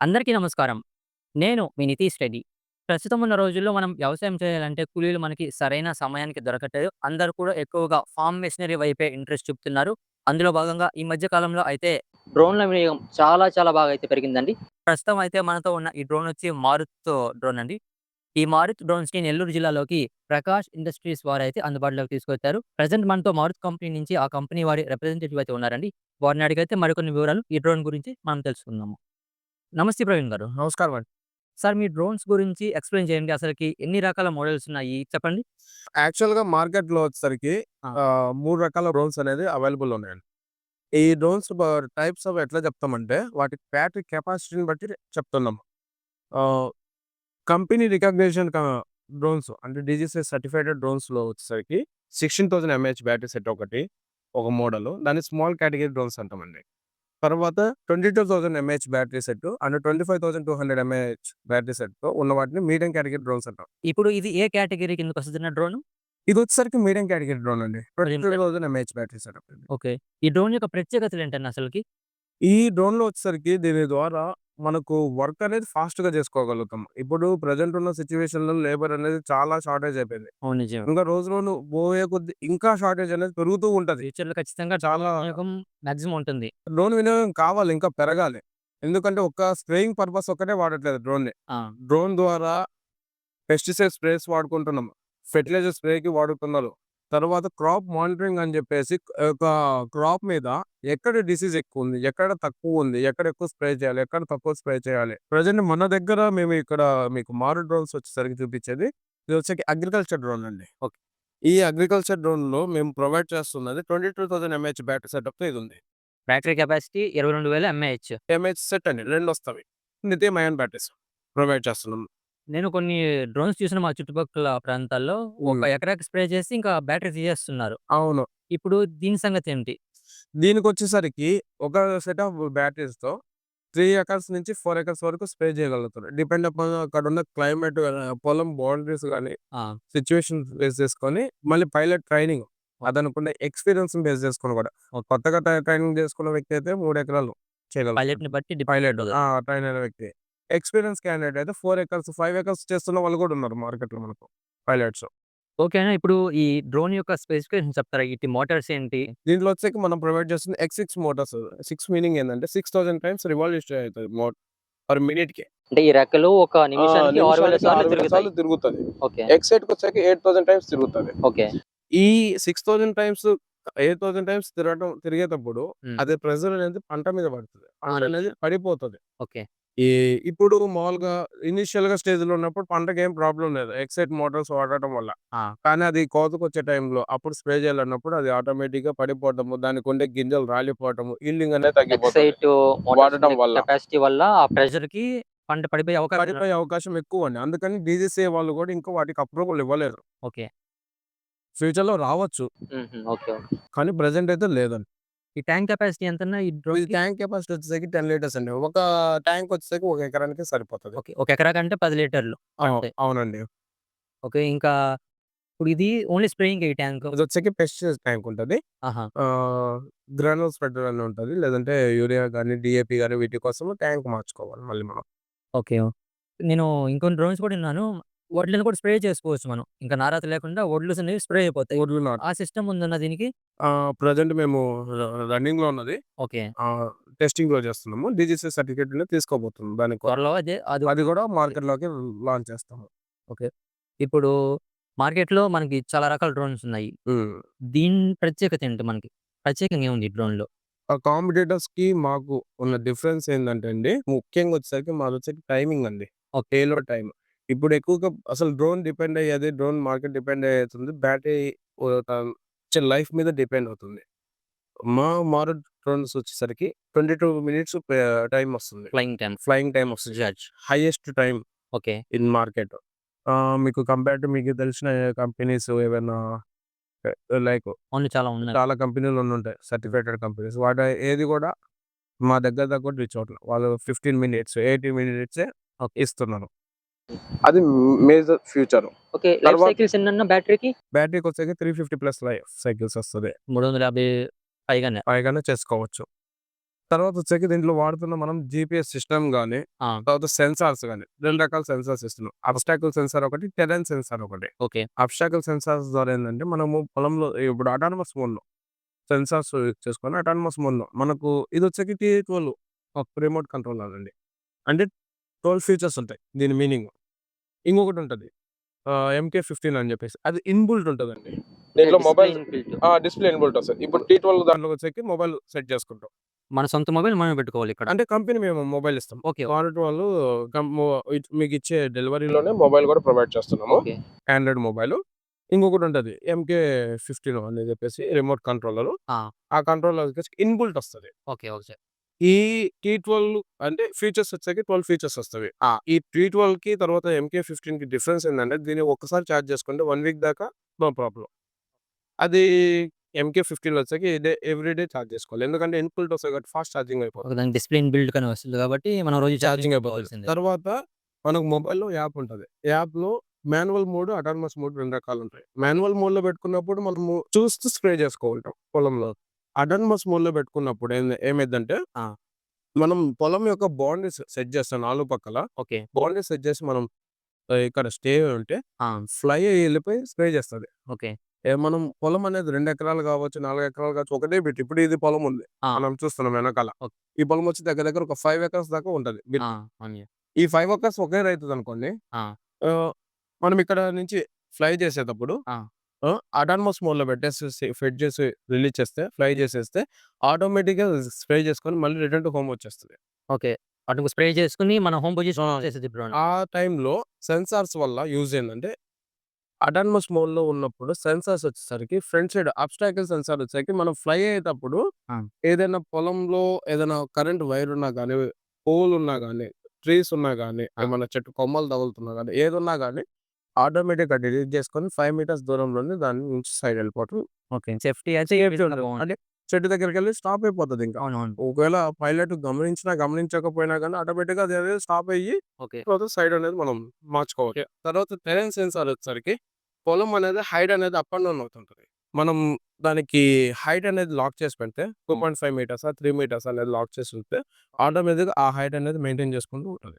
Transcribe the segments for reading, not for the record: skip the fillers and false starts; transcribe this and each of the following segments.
అందరికీ నమస్కారం. నేను మీ నితీష్ రెడ్డి. ప్రస్తుతం ఉన్న రోజుల్లో మనం వ్యవసాయం చేయాలంటే కూలీలు మనకి సరైన సమయానికి దొరకట్లేదు. అందరూ కూడా ఎక్కువగా ఫార్మ్ మెషినరీ వైపే ఇంట్రెస్ట్ చూపుతున్నారు. అందులో భాగంగా ఈ మధ్య కాలంలో అయితే డ్రోన్‌ల వినియోగం చాలా చాలా బాగా అయితే పెరిగిందండి. ప్రస్తుతం అయితే మనతో ఉన్న ఈ డ్రోన్ వచ్చి మారుత్ డ్రోన్ అండి. ఈ మారుత్ డ్రోన్స్‌ని నెల్లూరు జిల్లాలోకి ప్రకాష్ ఇండస్ట్రీస్ వారైతే అందుబాటులోకి తీసుకొచ్చారు. ప్రెజెంట్ మనతో మారుత్ కంపెనీ నుంచి ఆ కంపెనీ వారి రిప్రజెంటేటివ్ అయితే ఉన్నారండి. వారిని అడిగైతే మరికొన్ని వివరాలు ఈ డ్రోన్ గురించి మనం తెలుసుకుందాము. నమస్తే ప్రవీణ్ గారు. నమస్కారం అండి. సార్ మీ డ్రోన్స్ గురించి ఎక్స్‌ప్లెయిన్ చేయండి. అసలకి ఎన్ని రకాల మోడల్స్ ఉన్నాయి చెప్పండి? యాక్చువల్‌గా మార్కెట్‌లో వచ్చేసరికి ఆ! 3 రకాల డ్రోన్స్ అనేది అవైలబుల్ ఉన్నాయండి. ఈ డ్రోన్స్ టైప్స్ ఆఫ్ ఎట్లా చెప్తామంటే వాటి బ్యాటరీ కెపాసిటీని బట్టి చెప్తున్నాం. ఆహ్, కంపెనీ రికగ్నిషన్ డ్రోన్స్ అంటే డీజీసీ సర్టిఫైడ్ డ్రోన్స్‌లో వచ్చేసరికి 16,000 ఎంఏహెచ్ బ్యాటరీ సెట్ ఒకటి, ఒక మోడలు. దాన్ని స్మాల్ కేటగిరీ డ్రోన్స్ అంటామండి. తర్వాత 22,000 mAh battery set and 25,200 mAh battery సెట్‌తో ఉన్న వాటిని మీడియం కేటగిరీ డ్రోన్స్ అంటాం. ఇప్పుడు ఇది ఏ కేటగరీ కిందకొస్తదన్న డ్రోను? ఇదొచ్చేసరికి మీడియం కేటగరీ డ్రోన్ అండి. మరి ఇంత 22,000 ఎంఏహెచ్ బ్యాటరీ సెటప్ అండి. ఓకే. ఈ డ్రోన్ యొక్క ప్రత్యేకతలేంటండి అసలకి? ఈ డ్రోన్‌లో వచ్చేసరికి దీని ద్వారా మనకు వర్క్ అనేది ఫాస్ట్‌గా చేసుకోగలుగుతాం. ఇప్పుడు ప్రెజెంట్ ఉన్న సిట్యుయేషన్‌లో లేబర్ అనేది చాలా షార్టేజ్ అయిపోయింది. అవును. నిజమే. ఇంకా రోజు రోజు పోయే కొద్దీ ఇంకా షార్టేజ్ అనేది పెరుగుతూ ఉంటది. ఫ్యూచర్‌లో ఖచ్చితంగా డ్రోన్ చాలా వినియోగం మాక్సిమం ఉంటుంది. డ్రోన్ వినియోగం కావాలి, ఇంకా పెరగాలి. ఎందుకంటే ఒక్క స్ప్రేయింగ్ పర్పస్ ఒక్కటే వాడట్లేదు డ్రోన్‌ని. ఆ! డ్రోన్ ద్వారా పెస్టిసైడ్ స్ప్రేస్ వాడుకుంటున్నాం. ఫెర్టిలైజర్ స్ప్రేకి వాడుతున్నారు. తర్వాత క్రాప్ మానిటరింగ్ అని జెప్పేసి ఒక క్రాప్ మీద ఎక్కడ డిసీజ్ ఎక్కువుంది, ఎక్కడ తక్కువుంది, ఎక్కడ ఎక్కువ స్ప్రే చేయాలి, ఎక్కడ తక్కువ స్ప్రే చేయాలి. ప్రెజెంట్ మన దగ్గర మేము ఇక్కడ మీకు మారు డ్రోన్స్ వచ్చేసరికి చూపించేది. ఇది వచ్చేసి అగ్రికల్చర్ డ్రోన్ అండి. ఓకే. ఈ అగ్రికల్చర్ డ్రోన్‌లో మేము ప్రొవైడ్ చేస్తున్నది 22,000 ఎంఏహెచ్ బ్యాటరీ సెటప్‌తో ఇదుంది. Battery capacity 22,000 mAh. MAh set అండి. 2 వస్తవి. లిథియం అయాన్ బ్యాటరీస్ ప్రొవైడ్ చేస్తున్నాం. నేను కొన్ని డ్రోన్స్ చూసిన మా చుట్టుపక్కల ప్రాంతాల్లో ఒక హ్మ్. ఎకరాకి స్ప్రే చేసి ఇంకా బ్యాటరీ తీసేస్తున్నారు. అవును. ఇప్పుడు దీని సంగతేంటి? దీనికొచ్చేసరికి ఒక సెట్ ఆఫ్ బ్యాటరీస్‌తో 3 ఎకర్స్ నుంచి 4 ఎకర్స్ వరకు స్ప్రే చేయగలుగుతారు. డిపెండ్ అపాన్ అక్కడున్న క్లైమేట్ పొలం బౌండరీస్ గాని, ఆ! సిట్యుయేషన్ బేస్ చేసుకొని మళ్ళీ పైలట్ ట్రైనింగ్ అతనుకున్న ఎక్స్‌పీరియన్స్‌ని బేస్ చేసుకొని కూడా. ఓకే. కొత్తగా ట్రైనింగ్ చేసుకున్న వ్యక్తి అయితే 3 ఎకరాలు చేయగలుగుతాడు. పైలట్‌ని బట్టి డిపెండ్ పైలట్ ఉంటది. ట్రైన్ అయిన వ్యక్తి. ఎక్స్‌పీరియన్స్ క్యాండిడేట్ అయితే 4 ఎకర్స్, 5 ఎకర్స్ చేస్తున్న వాళ్ళు కూడా ఉన్నారు మార్కెట్‌లో మనకు పైలట్స్. ఓకేనా? ఇప్పుడు ఈ డ్రోన్ యొక్క స్పెసిఫికేషన్స్ చెప్తారా? ఈటి మోటార్స్ ఏంటి? దీంట్లో వచ్చేసి మనం ప్రొవైడ్ చేస్తుంది ఎక్స్6 మోటార్స్. 6 మీనింగ్ ఏందంటే 6000 టైమ్స్ రివాల్యూషన్ అయితది పర్ మినిట్‌కి. అంటే ఈ రెక్కలు ఒక నిమిషానికి 6000 నిమిషానికి సార్లు 6,000 తిరుగుతాయి. సార్లు తిరుగుతది. ఓకే. ఎక్స్8కొచ్చాక 8000 టైమ్స్ తిరుగుతది. ఓకే. ఈ 6000 టైమ్స్ 8000 టైమ్స్ తిరిగేటప్పుడు హ్మ్. అదే ప్రెషర్ అనేది పంట మీద పడతది. పంట అవును. అనేది పడిపోతది. ఓకే. ఈ ఇప్పుడు మామూలుగా ఇనీషియల్‌గా స్టేజ్‌లో ఉన్నప్పుడు పంటకేం ప్రాబ్లమ్ లేదు. ఎక్సైట్ మోటార్స్ వాడటం వల్ల. ఆ! కానీ అది కోతకొచ్చే టైంలో అప్పుడు స్ప్రే చేయాలన్నప్పుడు అది ఆటోమేటిక్‌గా పడిపోవటము, దానికుండే గింజలు రాలిపోవటము, ఈల్డింగ్ అనేది తగ్గిపోతది ఎక్సైట్ మోటార్స్ వాడటం ఉండే వల్ల. కెపాసిటీ వల్ల ఆ ప్రెషర్‌కి పంట పడిపోయే అవకాశం పడిపోయే అవకాశం ఎక్కువండి. అందుకని డీజీసీఏ వాళ్ళు గూడా ఇంకా వాటికి అప్రూవల్ ఇవ్వలేరు. ఓకే. ఫ్యూచర్‌లో రావచ్చు. హుహు. ఓకే. ఓకే. కానీ ప్రెజెంట్ అయితే లేదండి. ఈ ట్యాంక్ కెపాసిటీ ఎంతన్నా ఈ ఇది డ్రోన్‌కి? ట్యాంక్ కెపాసిటీ వచ్చేసరికి 10 లీటర్స్ అండి. ఒక ట్యాంక్ వచ్చేసరికి ఒక ఎకరానికి సరిపోతది. ఓకే. ఒక ఎకరాకంటే 10 లీటర్లు పడతాయి. అవునండి. ఓకే. ఇంకా ఇప్పుడు ఇది ఓన్లీ స్ప్రేయింగే ఈ ట్యాంకు? ఇదొచ్చేసి పెస్టిసైడ్స్ ట్యాంక్ ఉంటది. ఆహా! ఆహ్, గ్రాన్యూల్ స్ప్రెడర్ అని ఉంటది. లేదంటే యూరియా గాని, డీఏపీ గాని వీటి కోసం ట్యాంక్ మార్చుకోవాలి మళ్ళీ మనం. ఓకే. నేను ఇంకొన్ని డ్రోన్స్ కూడా విన్నాను. వడ్లను కూడా స్ప్రే చేసుకోవచ్చు మనం. ఇంకా నారాత లేకుండా వడ్లు అనేవి స్ప్రే అయిపోతాయి. వడ్లు నాటు. ఆ సిస్టమ్ ఉందన్నా దీనికి? ప్రెజెంట్ మేము రన్నింగ్‌లో ఉన్నది. ఓకే. ఆహ్, టెస్టింగ్‌లో చేస్తున్నాము. డీజీసీ సర్టిఫికేట్‌ని తీసుకోబోతున్నాం దానికి కూడా. త్వరలో అదే అది అది కూడా మార్కెట్‌లోకి లాంచ్ చేస్తాము. ఓకే. ఇప్పుడు మార్కెట్‌లో మనకి చాలా రకాల డ్రోన్స్ ఉన్నాయి. హ్మ్. దీని ప్రత్యేకత ఏంటి మనకి? ప్రత్యేకంగా ఏముంది ఈ డ్రోన్‌లో? ఆ కాంపిటీటర్స్‌కి మాకు ఉన్న డిఫరెన్స్ ఏందంటే అండి, ముఖ్యంగా వచ్చేసరికి మాదొచ్చేసి టైమింగ్ అండి. ఓకే. Payload time. ఇప్పుడు ఎక్కువగా అసలు డ్రోన్ డిపెండ్ అయ్యేది, డ్రోన్ మార్కెట్ డిపెండ్ అయ్యేతుంది బ్యాటరీ వచ్చే లైఫ్ మీద డిపెండ్ అవుతుంది. మారుతి డ్రోన్స్ వచ్చేసరికి 22 మినిట్స్ టైమ్ వస్తుంది. Flying time. ఫ్లయింగ్ టైమ్ వస్తుంది. Judge. Highest time okay. In market. మీకు కంపేర్ టు మీకు తెలిసిన కంపెనీస్ ఏవైనా లైక్ అవును. చాలా ఉన్నాయి. చాలా కంపెనీలు ఉండుంటాయి. సర్టిఫైటెడ్ కంపెనీస్. వాటి ఏది కూడా మా దగ్గర కూడా రీచ్ అవ్వట్లేదు. వాళ్ళు 15 మినిట్స్, 18 మినిట్సే ఓకే. ఇస్తున్నారు. అది మేజర్ ఫ్యూచర్. ఓకే. లైఫ్ తర్వాత సైకిల్స్ ఎన్నన్నా బ్యాటరీకి? బ్యాటరీకొచ్చేసి 350 ప్లస్ లైఫ్ సైకిల్స్ వస్తది. 350 పైగానే. పైగానే చేసుకోవచ్చు. తర్వాత వచ్చేసి దీంట్లో వాడుతున్న మనం జీపీఎస్ సిస్టమ్ గాని, ఆ! తర్వాత సెన్సార్స్ గాని 2 రకాల సెన్సార్స్ ఇస్తున్నాం. అబ్స్టాకిల్ సెన్సార్ ఒకటి, టెరెన్ సెన్సార్ ఒకటి. ఓకే. అబ్స్టాకిల్ సెన్సార్స్ ద్వారా ఏందంటే మనము పొలంలో ఇప్పుడు అటానమస్ మోడ్‌లో సెన్సార్స్ యూజ్ చేసుకొని అటానమస్ మోడ్‌లో మనకు ఇదొచ్చేసి T12 రిమోట్ కంట్రోలర్ అండి. అంటే 12 ఫీచర్స్ ఉంటాయి దీని మీనింగ్. ఇంకొకటుంటది ఎంకే-15 అని చెప్పేసి. అది ఇన్‌బిల్ట్ ఉంటదండి. దీంట్లో మొబైల్ డిస్‌ప్లే ఇన్‌బిల్ట్ వస్తది. ఇప్పుడు T12 దాంట్లోకి వచ్చేసి మొబైల్ సెట్ చేసుకుంటాం. మన సొంత మొబైల్ మనమే పెట్టుకోవాలి ఇక్కడ. అంటే కంపెనీ మేము మొబైల్ ఇస్తాం. ఓకే. క్వాలిటీ వాళ్ళు మీకిచ్చే డెలివరీలోనే మొబైల్ కూడా ప్రొవైడ్ చేస్తున్నాము. ఓకే. Android mobile. ఇంకొకటుంటది ఎంకే-15 అని చెప్పేసి రిమోట్ కంట్రోలరు. ఆ! ఆ కంట్రోలర్ వచ్చేసి ఇన్‌బిల్ట్ వస్తది. ఓకే. ఓకే. ఈ టీ12 అంటే ఫీచర్స్ వచ్చేసి 12 ఫీచర్స్ వస్తవి. ఈ టీ12కి తర్వాత ఎంకే-15కి డిఫరెన్స్ ఏందంటే దీన్ని ఒక్కసారి చార్జ్ చేసుకుంటే 1 వీక్ దాకా నో ప్రాబ్లమ్. అది ఎంకే-15లో వచ్చేసి ఎవ్రీడే చార్జ్ చేసుకోవాలి. ఎందుకంటే ఇన్‌బిల్ట్ వస్తది కాబట్టి ఫాస్ట్ ఛార్జింగ్ అయిపోతది. ఒక దానికి డిస్‌ప్లే ఇన్‌బిల్ట్ గానే వస్తుంది కాబట్టి మనం రోజు ఛార్జింగ్ ఛార్జింగ్ అయిపోతది. పెట్టుకోవాల్సిందే. తర్వాత మనకు మొబైల్‌లో యాప్ ఉంటది. యాప్‌లో మాన్యువల్ మోడ్, అటానమస్ మోడ్ 2 రకాలుంటాయి. మాన్యువల్ మోడ్‌లో పెట్టుకున్నప్పుడు మనము చూస్తూ స్ప్రే చేసుకుంటాం పొలంలో. అటానమస్ మోడ్‌లో పెట్టుకున్నప్పుడు ఏమైద్దంటే ఆ! మనం పొలం యొక్క బౌండరీస్ సెట్ చేస్తాం 4 పక్కల. ఓకే. బౌండరీస్ సెట్ చేసి మనం ఇక్కడ స్టే ఉంటే ఆ! ఫ్లై అయ్యి ఎళ్ళిపోయి స్ప్రే చేస్తది. ఓకే. మనం పొలం అనేది 2 ఎకరాలు కావచ్చు, 4 ఎకరాలు కావచ్చు ఒకటే బిట్. ఇప్పుడు ఇది పొలం ఉంది. ఆ! మనం చూస్తున్నాం వెనకాల. ఓకే. ఈ పొలం వచ్చి దగ్గర దగ్గర ఒక 5 ఎకర్స్ దాకా ఉంటది బిట్. ఆ! అవును. ఈ 5 ఎకర్స్ ఒకే రైతుదనుకోండి. ఆ! ఆహ్, మనం ఇక్కడ నుంచి ఫ్లై చేసేటప్పుడు ఆ! అటానమస్ మోడ్‌లో పెట్టేసేసి ఫెడ్ చేసి రిలీజ్ చేస్తే ఫ్లై చేసేస్తే ఆటోమేటిక్‌గా స్ప్రే చేసుకొని మళ్ళీ రిటర్న్ టు హోమ్ వచ్చేస్తది. ఓకే. అటు స్ప్రే చేసుకొని మన హోమ్ పొజిషన్ చేసేది డ్రోన్. ఆ టైంలో సెన్సార్స్ వల్ల యూజ్ ఏందంటే అటానమస్ మోడ్‌లో ఉన్నప్పుడు సెన్సార్స్ వచ్చేసరికి ఫ్రంట్ సైడ్ అబ్స్టాకిల్ సెన్సార్ వచ్చేసరికి మనం ఫ్లై అయ్యేటప్పుడు ఆ! ఏదైనా పొలంలో ఏదైనా కరెంట్ వైర్ ఉన్నా గానీ, పోల్ ఉన్నా గానీ, ట్రీస్ ఉన్నా గానీ, ఆ! ఏమన్నా చెట్టు కొమ్మలు తగులుతున్నా గానీ, ఏదున్నా గానీ ఆటోమేటిక్‌గా డిటెక్ట్ చేసుకొని 5 మీటర్స్ దూరంలోనే దాని నుంచి సైడ్ వెళ్ళిపోవటం. ఓకే. సేఫ్టీ అయితే సేఫ్టీ చాలా ఉంటది. బావుంది. అంటే చెట్టు దగ్గరికెళ్ళి స్టాప్ అయిపోతదింక. అవునవును. ఒకవేళ పైలట్ గమనించినా, గమనించకపోయినా గానీ ఆటోమేటిక్‌గా అదనేది స్టాప్ అయ్యి ఓకే. తర్వాత సైడ్ అనేది మనం మార్చుకోవచ్చు. తర్వాత టెరెన్ సెన్సార్ వచ్చేసరికి పొలం అనేది హైట్ అనేది అప్ అండ్ డౌన్ అవుతుంటది. మనం దానికి హైట్ అనేది లాక్ చేసి పెడితే హ్మ్. 2.5 మీటర్సా, 3 మీటర్స్ అనేది లాక్ చేసి ఉంటే ఆటోమేటిక్‌గా ఆ హైట్ అనేది మెయింటైన్ చేసుకుంటూ ఉంటది.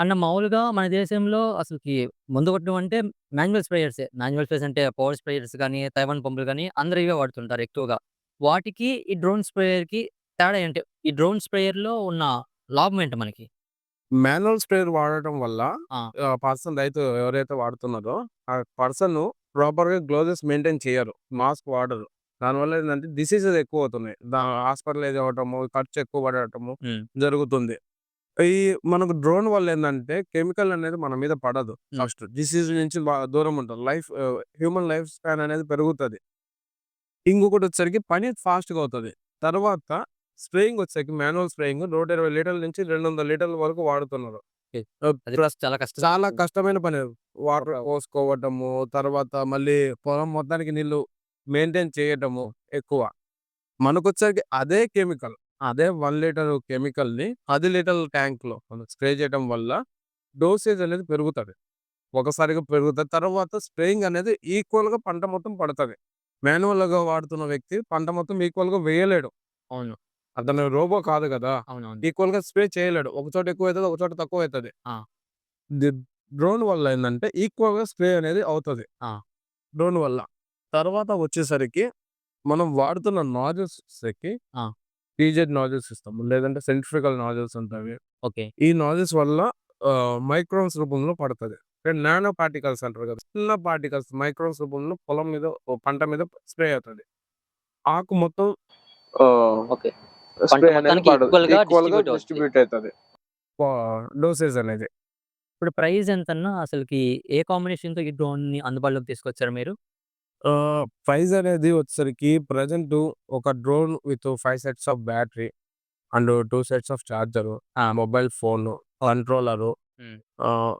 అన్న మామూలుగా మన దేశంలో అసలకి మందు కొట్టడం అంటే మాన్యువల్ స్ప్రేయర్సే. మాన్యువల్ స్ప్రేయర్స్ అంటే పవర్ స్ప్రేయర్స్ గానీ, తైవాన్ పంపులు గానీ అందరూ ఇవే వాడుతుంటారు ఎక్కువగా. వాటికి ఈ డ్రోన్ స్ప్రేయర్‌కి తేడా ఏంటి? ఈ డ్రోన్ స్ప్రేయర్‌లో ఉన్న లాభం ఏంటి మనకి? మాన్యువల్ స్ప్రేయర్ వాడటం వల్ల ఆ! రైతు ఎవరైతే వాడుతున్నారో ఆ పర్సన్ ప్రాపర్‌గా గ్లోవ్స్ మెయింటైన్ చేయరు. మాస్క్ వాడరు. దానివల్ల ఏందంటే డిసీజెస్ ఎక్కువవుతున్నాయి. హాస్పిటలైజ్ అవ్వటము, ఖర్చు ఎక్కువ పడటము హ్మ్. జరుగుతుంది. ఈ మనకు డ్రోన్ వల్ల ఏందంటే కెమికల్ అనేది మన మీద పడదు. హ్మ్. ఫస్ట్ డిసీజ్ నుంచి దూరం ఉంటాం. హ్యూమన్ లైఫ్ స్పాన్ అనేది పెరుగుతది. ఇంకొకటొచ్చేసరికి పని ఫాస్ట్‌గా అవుతది. తర్వాత స్ప్రేయింగ్ వచ్చేసరికి మాన్యువల్ స్ప్రేయింగ్ 120 లీటర్ల నుంచి 200 లీటర్ల వరకు వాడుతున్నారు. ఓకే. ఆహ్, అది ప్రస్ చాలా కష్టం. చాలా కష్టమైన పని. వాటర్ ఒక పోసుకోవటము, తర్వాత మళ్ళీ పొలం మొత్తానికి నీళ్లు మెయింటైన్ చేయటము ఎక్కువ. మనకొచ్చేసరికి అదే కెమికల్, అదే 1 లీటర్ కెమికల్‌ని 10 లీటర్ల ట్యాంక్‌లో మనం స్ప్రే చేయడం వల్ల డోసేజ్ అనేది పెరుగుతది. ఒకసారిగా పెరుగుతది. తర్వాత స్ప్రేయింగ్ అనేది ఈక్వల్‌గా పంట మొత్తం పడతది. మాన్యువల్‌గా వాడుతున్న వ్యక్తి పంట మొత్తం ఈక్వల్‌గా వేయలేడు. అవును. అతను రోబో కాదు గదా! అవునవును. ఈక్వల్‌గా స్ప్రే చేయలేడు. ఒక చోట ఎక్కువైతది, ఒక చోట తక్కువైతది. ఆ! ది డ్రోన్ వల్ల ఏందంటే ఈక్వల్‌గా స్ప్రే అనేది అవుతది. ఆ! డ్రోన్ వల్ల. తర్వాత వచ్చేసరికి మనం వాడుతున్న నాజిల్స్‌కి ఆ! టీజెడ్ నాజిల్స్ ఇస్తాము. లేదంటే సెంట్రిఫ్యూగల్ నాజిల్స్ ఉంటాయి. ఓకే. ఈ నాజిల్స్ వల్ల మైక్రాన్స్ రూపంలో పడతది. నానో పార్టికల్స్ అంటారు కదా! చిన్న పార్టికల్స్ మైక్రాన్స్ రూపంలో పొలం మీద పంట మీద స్ప్రే అవుతది. ఆకు మొత్తం ఆహ్, ఓకే. పంట స్ప్రే అనేది మొత్తానికి పడదు. ఈక్వల్‌గా ఈక్వల్‌గా డిస్ట్రిబ్యూట్ అవుతది. డిస్ట్రిబ్యూట్ అయితది. పా డోసేజ్ అనేది. ఇప్పుడు ప్రైస్ ఎంతన్నా అసలకి ఏ కాంబినేషన్‌తో ఈ డ్రోన్‌ని అందుబాటులోకి తీసుకొచ్చారు మీరు? ప్రైస్ అనేది వచ్చేసరికి ప్రెజెంటు ఒక drone with 5 sets of battery and 2 sets of charger, ఆ! మొబైల్ ఫోను, కంట్రోలరు, హ్మ్. ఆహ్,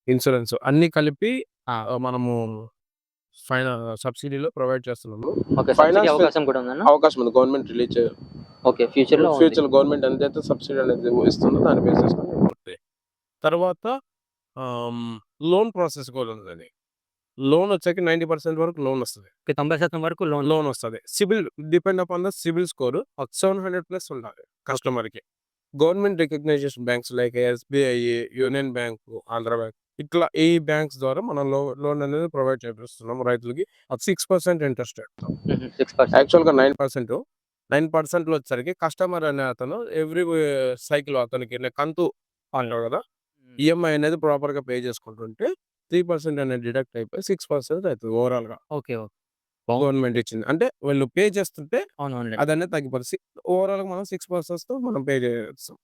ఇన్స్యూరెన్స్ అన్నీ కలిపి ఆ! మనము ఫైనా సబ్సిడీలో ప్రొవైడ్ చేస్తున్నాము. ఓకే. సబ్సిడీ ఫైనాన్స్ అవకాశం కూడా ఉందన్నా? అవకాశం ఉంది. Government release okay. ఫ్యూచర్‌లో ఉంది. ఫ్యూచర్‌లో గవర్నమెంట్ ఎంతైతే సబ్సిడీ అనేది ఇస్తుందో దాన్ని బేస్ చేసుకొని ఉంటుంది. తర్వాత ఆహ్, లోన్ ప్రాసెస్ కూడా ఉంటది. లోన్ వచ్చాక 90% వరకు లోన్ వస్తది. 90% వరకు లోన్. లోన్ వస్తది. CIBIL depend upon the CIBIL score 700+ ఉండాలి కస్టమర్‌కి. Government recognition banks like SBI, union bank, Andhra bank ఇట్లా ఈ బ్యాంక్స్ ద్వారా మనం లోన్ అనేది ప్రొవైడ్ చేపిస్తున్నాం రైతులకి. అది 6% ఇంట్రెస్ట్ రేట్. 6%. యాక్చువల్‌గా 9%. 9%లో వచ్చేసరికి కస్టమర్ అనే అతను ఎవ్రీ సైకిల్ అతనికి కంతు అంటారు కదా! ఈఎంఐ అనేది ప్రాపర్‌గా పే చేసుకుంటుంటే 3% అనేది డిడక్ట్ అయిపోయి 6% అవుతది ఓవరాల్‌గా. ఓకే. ఓకే. బావుంది. గవర్నమెంట్ ఇచ్చింది. అంటే వీళ్ళు పే చేస్తుంటే అవునవునులే. అదనేది తగ్గిపోతుంది. ఓవరాల్‌గా మనం 6%తో మనం పే చేస్తాం.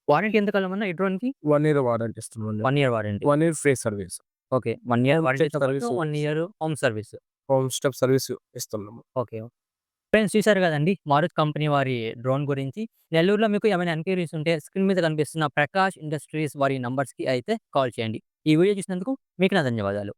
వారంటీ ఎంత కాలం అన్న ఈ డ్రోన్‌కి? 1 ఇయర్ వారంటీ ఇస్తున్నామండి. 1 year warranty. 1 year free service. Okay. 1 year home వారంటీతో స్టెప్ పాటు service 1 year home service. Home step service ఇస్తున్నాము. ఓకే. ఫ్రెండ్స్ చూసారు కదండీ! మారుతి కంపెనీ వారి డ్రోన్ గురించి. నెల్లూరులో మీకు ఏమైనా ఎంక్వైరీస్ ఉంటే స్క్రీన్ మీద కనిపిస్తున్న ప్రకాష్ ఇండస్ట్రీస్ వారి నంబర్స్‌కి అయితే కాల్ చేయండి. ఈ వీడియో చూసినందుకు మీకు నా ధన్యవాదాలు.